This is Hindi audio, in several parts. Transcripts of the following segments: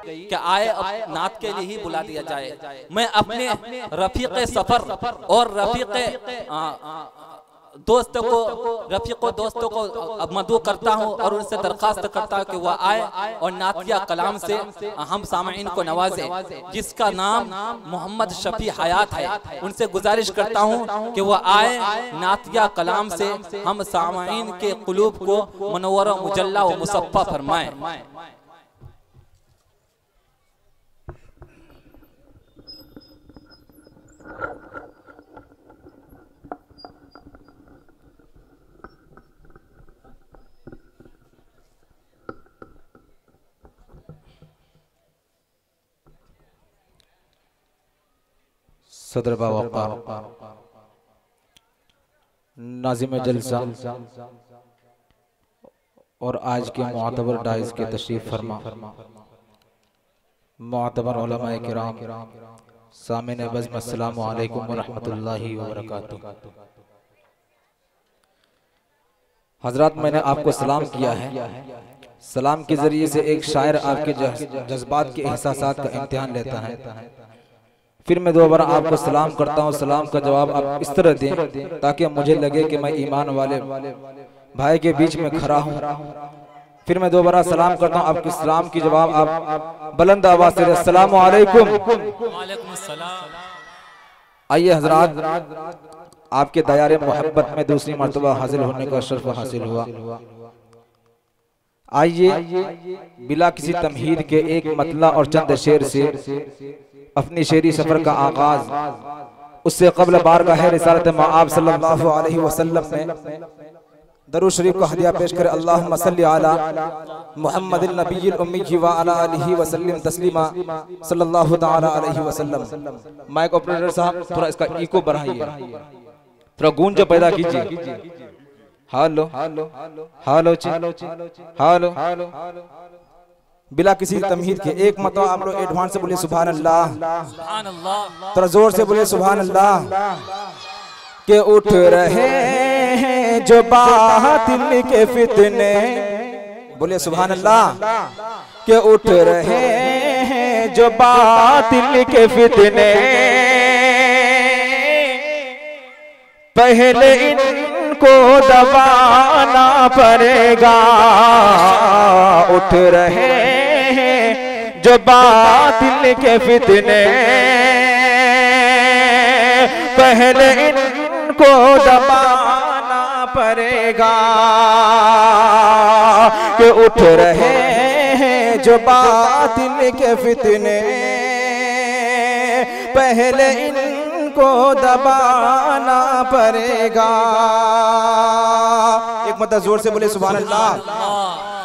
कि आए अब नात के लिए ही बुला दिया जाए। मैं अपने रफीक सफर और रफीक दोस्तों को अब मदू करता हूँ और उनसे दरखास्त करता हूँ कि वह आए और नातिया कलाम से हम सामईन को नवाजे, जिसका नाम मोहम्मद शफी हयात है। उनसे गुजारिश करता हूँ कि वह आए, नातिया कलाम से हम सामईन के कुलूब को मुनव्वर मुजल्ला व मुसफ़्फ़ा फरमाएं। सदर बावक़ार नाज़िम जलसा और आज के मुअतबर डाइस के तशरीफ फरमा मुअतबर उलमाए किराम, सामिन बज़्म, अस्सलामु अलैकुम व रहमतुल्लाहि व बरकातुहू। हजरात, मैंने आपको सलाम किया है। सलाम के जरिए से एक शायर आपके जज्बात के एहसासात का इम्तिहान लेता है। फिर मैं दोबारा आपको सलाम करता हूँ। सलाम का जवाब आप इस तरह दें ताकि मुझे लगे कि मैं ईमान वाले भाई के बीच में खड़ा हूँ। फिर मैं दोबारा सलाम करता हूँ, आपके सलाम की जवाब आप बुलंद आवाज से अस्सलामु अलैकुम। वालेकुम अस्सलाम। आइए हजरात, आपके दयारे मोहब्बत में दूसरी मर्तबा हाजिर होने का शर्फ हासिल हुआ। आइए बिला किसी तमहीद के एक मतला और चंद शेर से अपनी शेरी सफर का आगाज, उससे कबल बारगाह रिसालत मआब सल्लल्लाहु अलैहि वसल्लम में दरूद शरीफ को हदिया पेश करे। अल्लाहुम्मा सल्ली अला मुहम्मदिन नबिय्यिल उम्मी व अला आलिहि वसल्लम तस्लीमा सल्लल्लाहु तआला अलैहि वसल्लम। माइक ऑपरेटर साहब, थोड़ा इसका इको बढ़ाइए, थोड़ा गूंज पैदा कीजिए। Hello hello hello hello. बिला किसी तमहीद के एक मतलब आप लोग एडवांस से बोले सुभान अल्लाह, सुभान अल्लाह, थोड़ा जोर से बोले सुभान अल्लाह। के उठ रहे हैं जो बातिल के फितने, बोले सुभान अल्लाह। के उठ रहे हैं जो बातिल के फितने, पहले इनको दबाना पड़ेगा। उठ रहे हैं जो बातिल के फितने, पहले इनको दबाना पड़ेगा। कि उठ रहे हैं जो बातिल के फितने, पहले इनको दबाना पड़ेगा। एक मतलब जोर से बोले सुभान अल्लाह।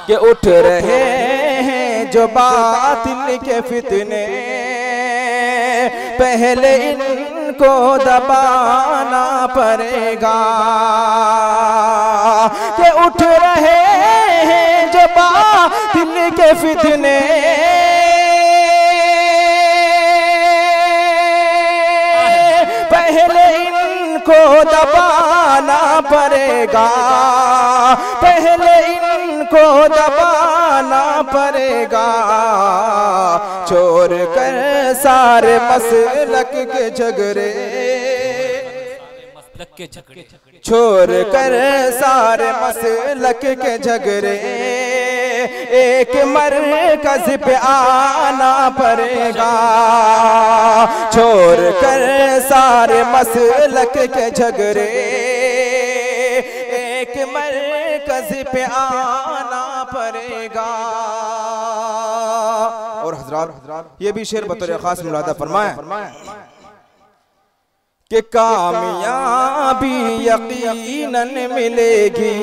कि उठ रहे हैं जो बातिल के फितने, पहले इनको दबाना पड़ेगा। कि उठ रहे हैं जो बातिल के फितने, पहले इनको दबाना पड़ेगा। पहले इनको दबाना पड़ेगा। छोड़ कर सारे मसलक के झगड़े, छोड़ कर सारे मसलक के झगड़े, एक मरकज पे आना पड़ेगा। छोड़ कर सारे मसलक के झगड़े, एक मरकज पे आना पड़ेगा। और हजरात, ये भी शेर बतौर खास मुलादा फरमाए कि कामयाबी यकीनन मिलेगी,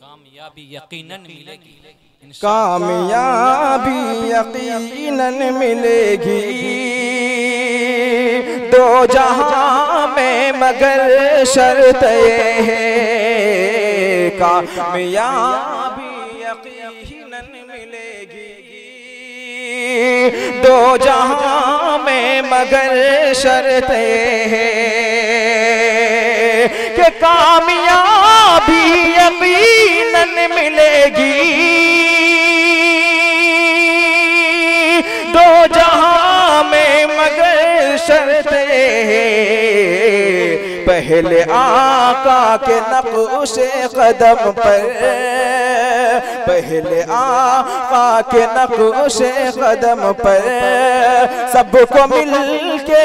कामयाबी यकीनन मिलेगी, कामयाबी यकीनन मिलेगी। दो जहां में मगर शर्त ये है, कामयाबी यकीनन मिलेगी। दो जहां में मगर शर्त ये है कि कामयाबी यकीनन मिलेगी। शर्ते पहले आका के नक्शे कदम पर, पहले आका के नक्शे कदम पर सबको मिलके,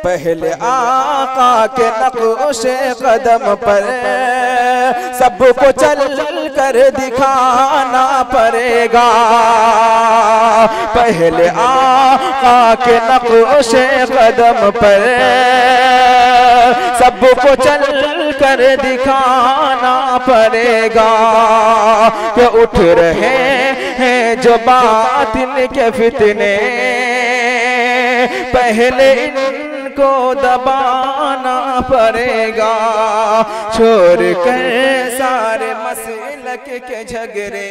पहले आका के नक्शे कदम पर सबको चल कर दिखाना पड़ेगा। पहले आका के नक्शे कदम पर सबको चल कर दिखाना पड़ेगा कि उठ रहे हैं जो बातिल के फितने, पहले इनको दबाना पड़ेगा। छोड़ कर सारे मसलक के झगड़े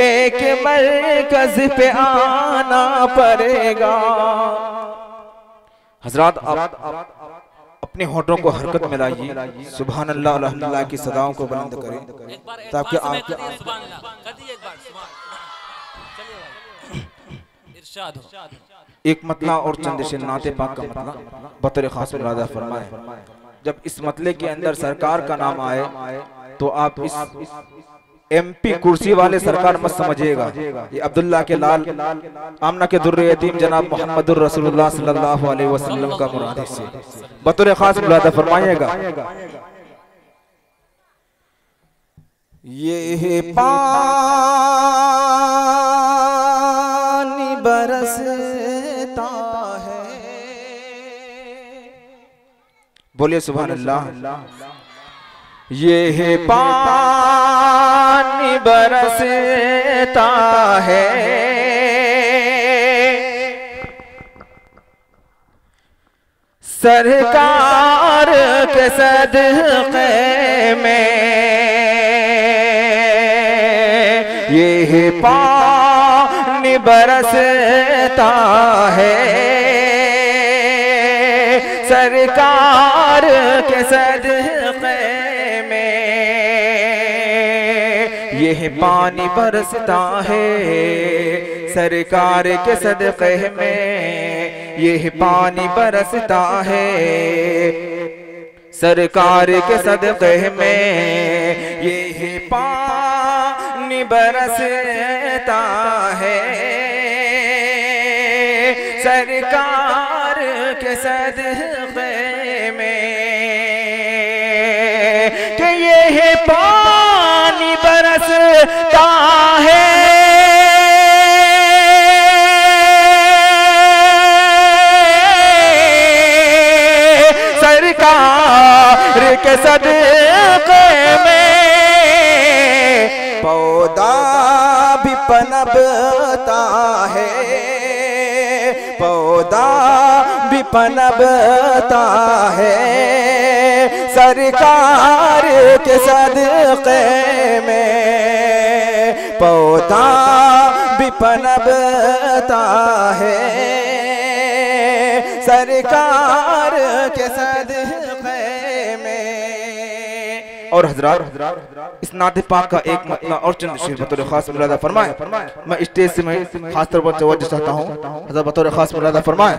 एक मरकज पे आना पड़ेगा। हजरात आप अपने होठों को हरकत में लाइए, सुभान अल्लाह अल्हम्दुलिल्लाह की सदाओं को बुलंद करें ताकि आप एक मतला और चंद शेर नाते पाक का मतला बतौर खास मुरादा फरमाए। जब इस मतले के अंदर सरकार का नाम आए तो आप इस MP कुर्सी वाले सरकार मत समझिएगा, ये अब्दुल्ला के लाल आमना के दुर्रे यतीम जनाब मोहम्मदुर रसूलुल्लाह सल्लल्लाहु अलैहि वसल्लम का मुराद से बतौर खास मुरादा फरमाइएगा। ये पानी बरसता है, बोलिए सुभान अल्लाह। ये पानी बरसता है सरकार के सदक़े में, ये पानी बरसता है सरकार के सदक़े में, यह पानी बरसता है सरकार के सदक़े में, यह पानी बरसता है सरकार के सदक़े में, यह पानी बरसता है सरकार के सदक़े में, कि यह पानी बरसता है सरकार के सदक़े में, पौधा भी पनपता है, पौधा भी पनपता है सरकार के सदक़े में, पौधा भी पनपता है सरकार के सदक़े में। और हजरात इस नाते पाक का एक मतला और चंद शेर बतौर खास मुरादा फरमाए। मैं स्टेज से मैं खास तौर पर तवज्जो चाहता हूँ, हजरत बतौर खास मुरादा फरमाए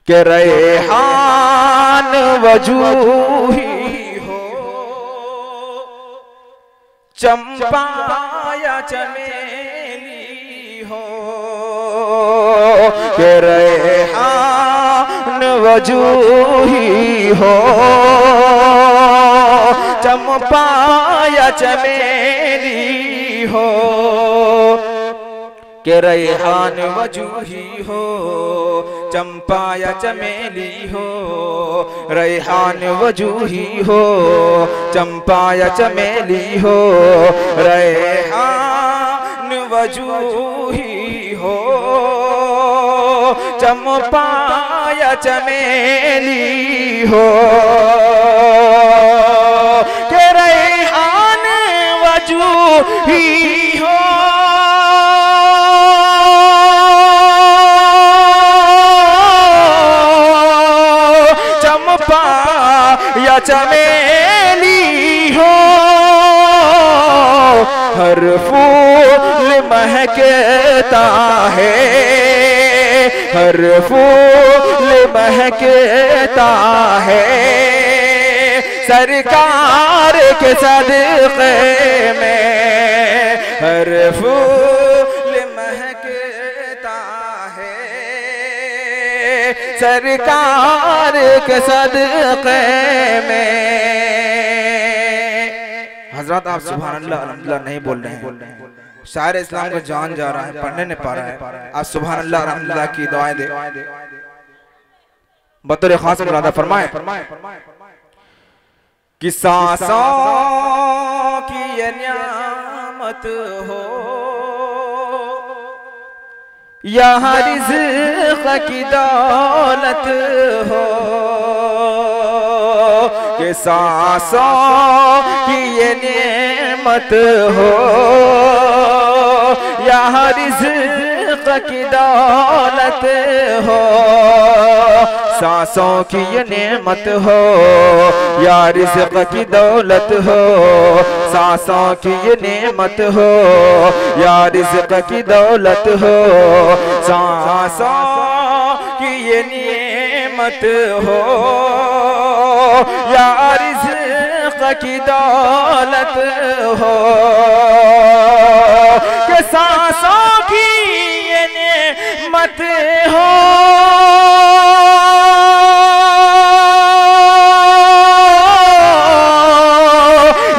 कि रेहान वजूही हो चंपा या चमेली हो, कि रेहान वजूही हो चंपा या चमेली हो, के रेहान वजूही हो चंपा या चमेली हो, रेहान वजूही हो चंपा या चमेली हो, रेहान वजूही हो चंपा या चमेली हो, के रेहान वजूही हो चंपा या चमेली हो, हर फूल महकता है हर फूल महकता है सरकार के सदक़े में, हर फूल महकता है सरकार के सदक़े में। हजरत आप सुभान अल्लाह अल्हम्दुलिल्लाह नहीं बोल रहे हैं, शायर इस्लाम को जान जा रहा है, पढ़ने नहीं पा रहा है। आप सुभान अल्लाह अल्हम्दुलिल्लाह की दुआएं दे, बतौर खास मुरादा फरमाए कि सांसों की ये नियामत हो यहाँ रिज़्क़ की दौलत हो, कि सांसों की ये नेमत हो यहाँ रिज़्क़ की दौलत हो, सांसों की ये नेमत हो या रिज़्क़ की दौलत हो, सांसों की ये नेमत हो या रिज़्क़ की दौलत हो, सांसों की ये नेमत हो या रिज़्क़ की दौलत हो, कि सांसों की ये नेमत हो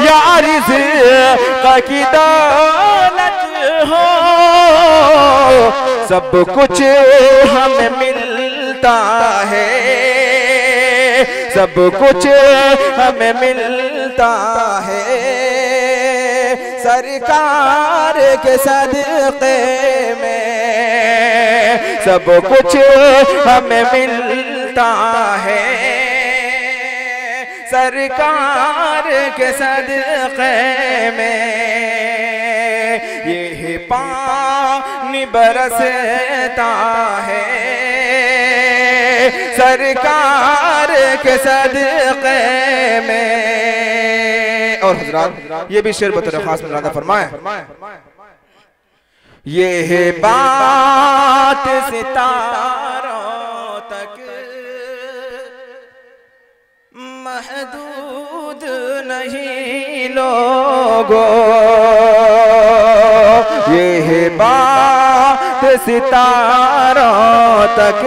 या रिज़्क़ की दौलत हो, सब कुछ हमें मिलता है, सब कुछ हमें मिलता है सरकार के सदक़े में, सब कुछ हमें मिलता है सरकार के सदक़े में। ये पानी बरसता है सरकार के सदक़े में। और हज़रात ये भी शेर बतौर खास मुरादा फरमाए, ये है बात सितारों तक महदूद नहीं लोगों, ये है बात सितारों तक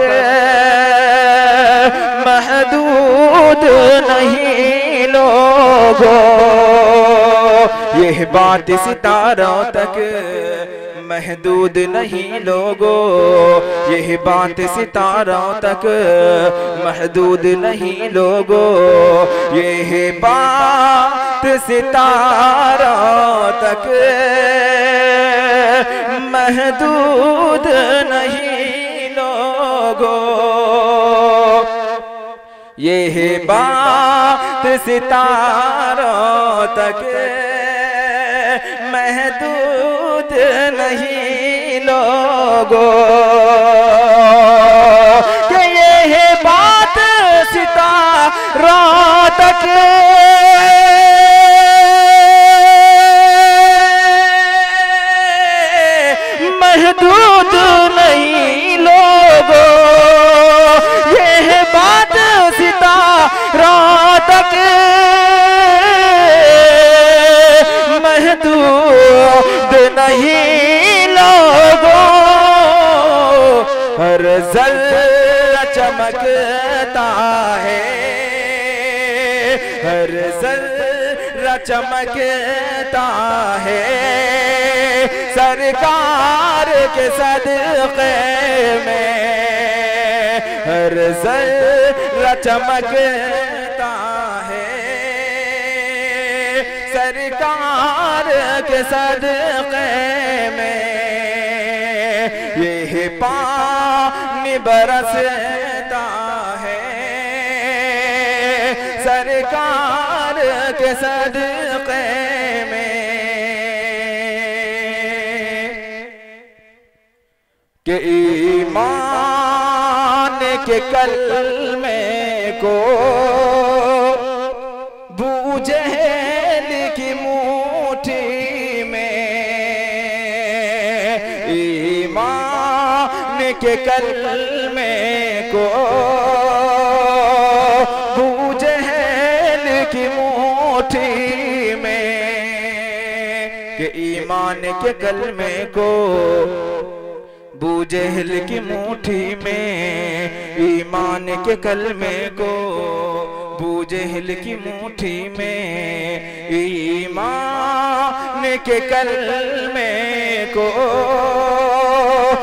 महदूद नहीं लोगों, यह बात सितारों तक महदूद नहीं लोगों, यह बात सितारों तक महदूद नहीं लोगों, यह बात सितारों तक महदूद नहीं लोगों, यह बात सितारों तक महदूद नहीं लोगों, कि यह बात सितारों तक महदूद नहीं लोगों, यह बात सितारों तक महदूद नहीं लोगों, हर ज़र्रा चमकता है, हर ज़र्रा चमकता है सरकार के सदक़े में, हर ज़र्रा चमकता है सरकार के सदक़े में। यह पानी बरसता है सरकार के सदक़े में, कि ईमान के कलमे को बूझे की मुट्ठी में, ईमान के कलमे को अबू जहल की मुट्ठी में, के ईमान के कलमे को अबू जहल की मुट्ठी में, ईमान के कलमे को अबू जहल की मुट्ठी में, ईमान के कलमे को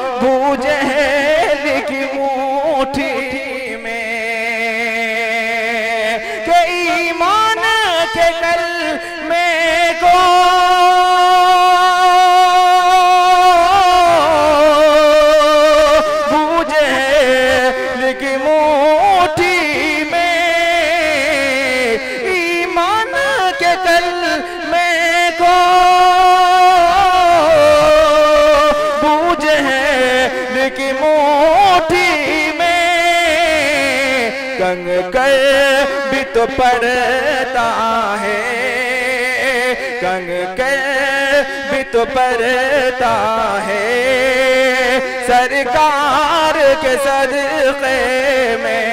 अबू जहल की मुट्ठी में, के ईमान के कलमे को अबू जहल की मुट्ठी में, ईमान के कलमे को अबू जहल की मुट्ठी में, कंकर भी तो पड़ता है, कंकर भी तो पड़ता है, सरकार के सदक़े में,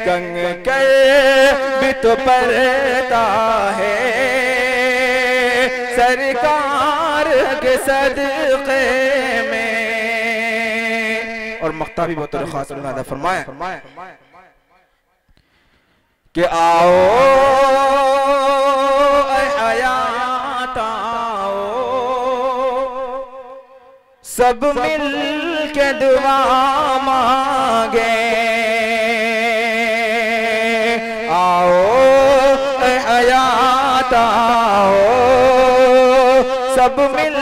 कंकर भी तो पड़ता है, सरकार के सदक़े में। और मख्ता भी बहुत खास फरमाया कि आओ हयात आओ, सब मिल के दुआ मांगे, आओ हयात आओ, सब मिल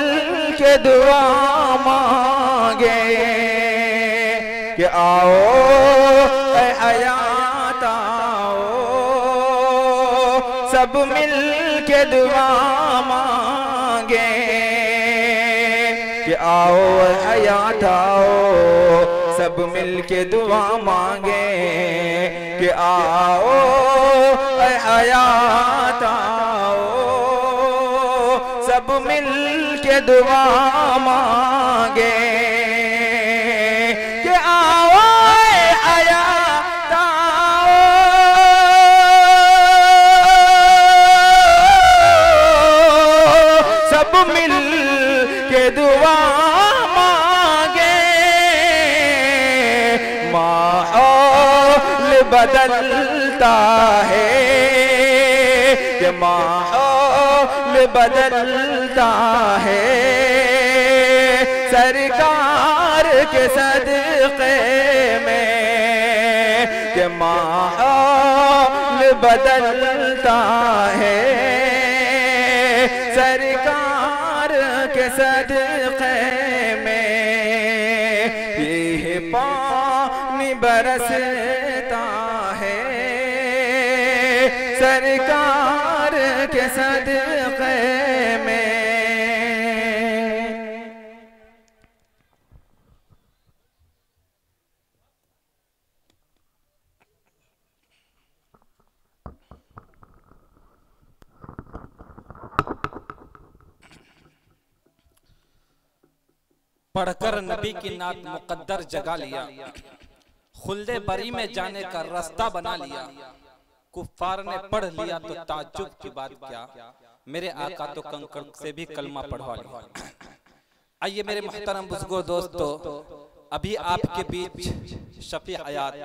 के दुआ मांगे, कि आओ हयात आओ, सब मिल के दुआ मांगे, कि आओ हयात आओ, सब मिल के दुआ मांगे, कि आओ हयात आओ, सब मिल के दुआ मांगे, कि आओ हयात आओ, सब मिल के दुआ मांगे, माहौल बदलता है, कि माहौल बदलता है, सरकार के सदक़े में, कि माहौल बदलता है, सरकार के सदक़े में, ये पानी बरसता है, सरकार के सदक़े में। पढ़कर नबी की नात मुकद्दर जगा लिया, खुल्दे बरी में जाने का रास्ता बना लिया, कुफ्फार ने पढ़ लिया तो ताज्जुब की बात क्या, मेरे आका तो कंकड़ से भी कलमा पढ़वा लिया। आइए मेरे मुहतरम बुजुर्गों दोस्तों, अभी आपके बीच शफी हयात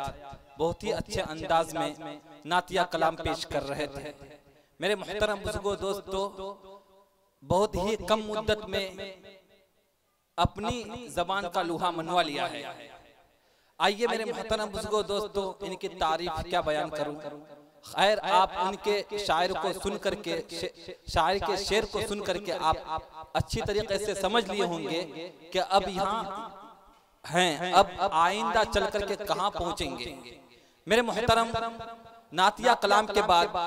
बहुत ही अच्छे अंदाज में नातिया कलाम पेश कर रहे थे। मेरे मुहतरम बुजुर्गों दोस्तों, बहुत ही कम मुद्दत में अपनी जबान का लूहा मनवा लिया है। आइए मेरे मुहतरम बुजुर्गों दोस्तों, इनकी तारीफ क्या बयान करूं। खैर, आप उनके शायर को सुन करके, शायर के शेर को सुन करके आप अच्छी तरीके से समझ लिए होंगे कि अब यहाँ हैं, अब आइंदा चल करके कहाँ पहुंचेंगे। मेरे मुहतरम, नातिया कलाम के बाद